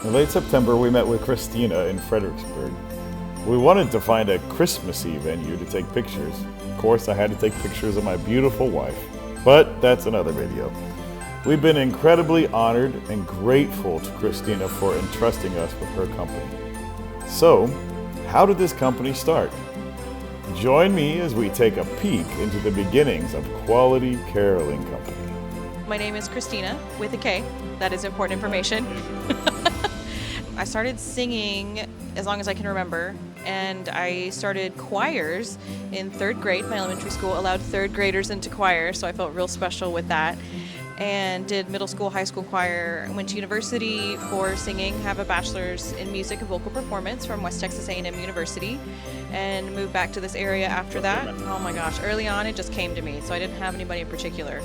In late September, we met with Christina in Fredericksburg. We wanted to find a Christmassy venue to take pictures. Of course, I had to take pictures of my beautiful wife, but that's another video. We've been incredibly honored and grateful to Christina for entrusting us with her company. So, how did this company start? Join me as we take a peek into the beginnings of Quality Caroling Company. My name is Christina with a K. That is important information. I started singing as long as I can remember, and I started choirs in 3rd grade. My elementary school allowed 3rd graders into choir, so I felt real special with that. And did middle school, high school choir. Went to university for singing, have a bachelor's in music and vocal performance from West Texas A&M University, and moved back to this area after that. Oh my gosh, early on it just came to me, so I didn't have anybody in particular.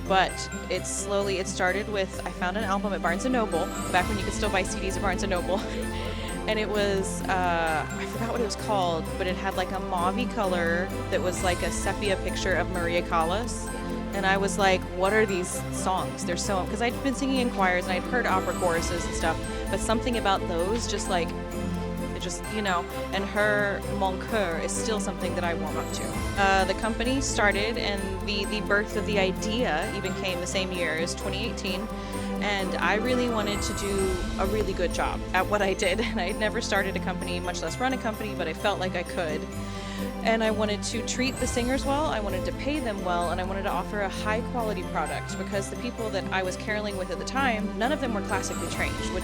But it started with, I found an album at Barnes & Noble, back when you could still buy CDs at Barnes & Noble. And it was, I forgot what it was called, but it had like a mauve-y color that was like a sepia picture of Maria Callas. And I was like, what are these songs? They're so, because I'd been singing in choirs and I'd heard opera choruses and stuff, but something about those just like, it just, you know, and her Mon Coeur is still something that I warm up to. The company started, and the birth of the idea even came the same year as 2018. And I really wanted to do a really good job at what I did. And I had never started a company, much less run a company, but I felt like I could. And I wanted to treat the singers well, I wanted to pay them well, and I wanted to offer a high quality product, because the people that I was caroling with at the time, none of them were classically trained, which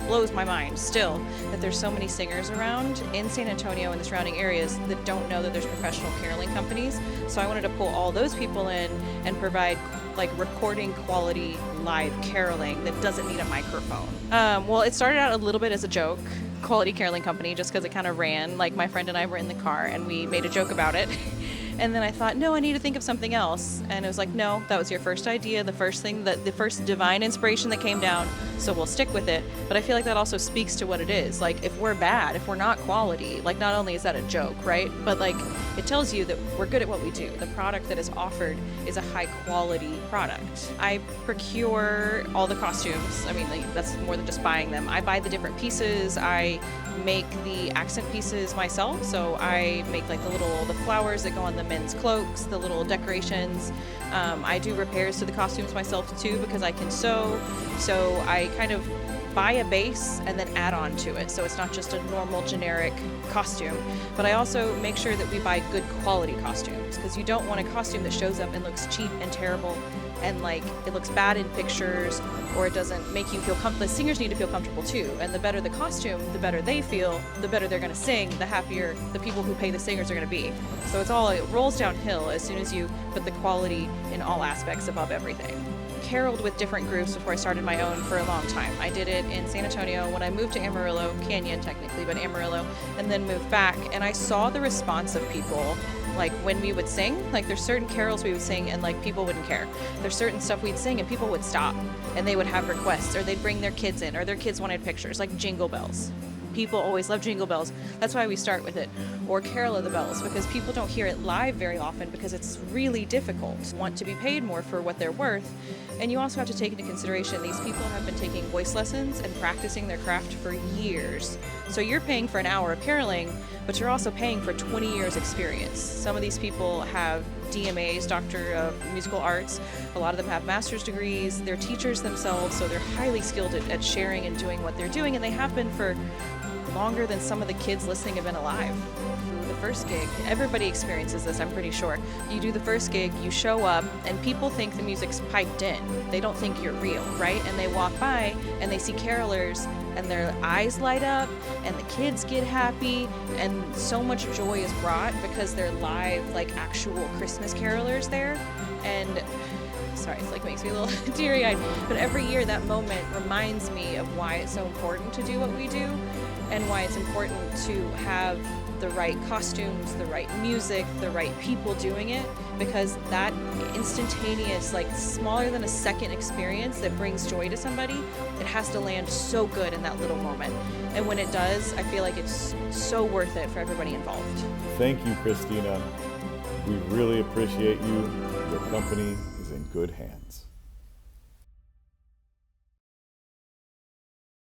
blows my mind still, that there's so many singers around in San Antonio and the surrounding areas that don't know that there's professional caroling companies. So I wanted to pull all those people in and provide like recording quality live caroling that doesn't need a microphone. Well, it started out a little bit as a joke, Quality Caroling Company, just because it kind of ran. Like, my friend and I were in the car and we made a joke about it. And then I thought, no, I need to think of something else. And it was like, no, that was your first idea, the first divine inspiration that came down, so we'll stick with it. But I feel like that also speaks to what it is. Like, if we're bad, if we're not quality, like, not only is that a joke, right? But like, it tells you that we're good at what we do. The product that is offered is a high quality product. I procure all the costumes. I mean, like, that's more than just buying them. I buy the different pieces. I make the accent pieces myself. So I make like the flowers that go on the men's cloaks, the little decorations. I do repairs to the costumes myself too, because I can sew. So I kind of buy a base and then add on to it, so it's not just a normal generic costume. But I also make sure that we buy good quality costumes, because you don't want a costume that shows up and looks cheap and terrible, and like it looks bad in pictures, or it doesn't make you feel comfortable. The singers need to feel comfortable too, and the better the costume, the better they feel, the better they're going to sing, the happier the people who pay the singers are going to be. So it rolls downhill as soon as you put the quality in all aspects above everything. Caroled with different groups before I started my own for a long time. I did it in San Antonio when I moved to Amarillo, Canyon technically, but Amarillo, and then moved back, and I saw the response of people. Like, when we would sing, like, there's certain carols we would sing and like people wouldn't care. There's certain stuff we'd sing and people would stop and they would have requests, or they'd bring their kids in, or their kids wanted pictures, like Jingle Bells. People always love Jingle Bells. That's why we start with it. Or Carol of the Bells, because people don't hear it live very often because it's really difficult. Want to be paid more for what they're worth. And you also have to take into consideration these people have been taking voice lessons and practicing their craft for years. So you're paying for an hour of caroling, but you're also paying for 20 years experience. Some of these people have DMAs, Doctor of Musical Arts. A lot of them have master's degrees. They're teachers themselves, so they're highly skilled at sharing and doing what they're doing, and they have been for longer than some of the kids listening have been alive. The first gig, everybody experiences this, I'm pretty sure. You do the first gig, you show up, and people think the music's piped in. They don't think you're real, right? And they walk by and they see carolers and their eyes light up and the kids get happy, and so much joy is brought because they're live, like actual Christmas carolers there. And sorry, it's like makes me a little teary-eyed, but every year that moment reminds me of why it's so important to do what we do, and why it's important to have the right costumes, the right music, the right people doing it, because that instantaneous, like smaller than a second experience that brings joy to somebody, it has to land so good in that little moment. And when it does, I feel like it's so worth it for everybody involved. Thank you, Christina. We really appreciate you. Your company is in good hands.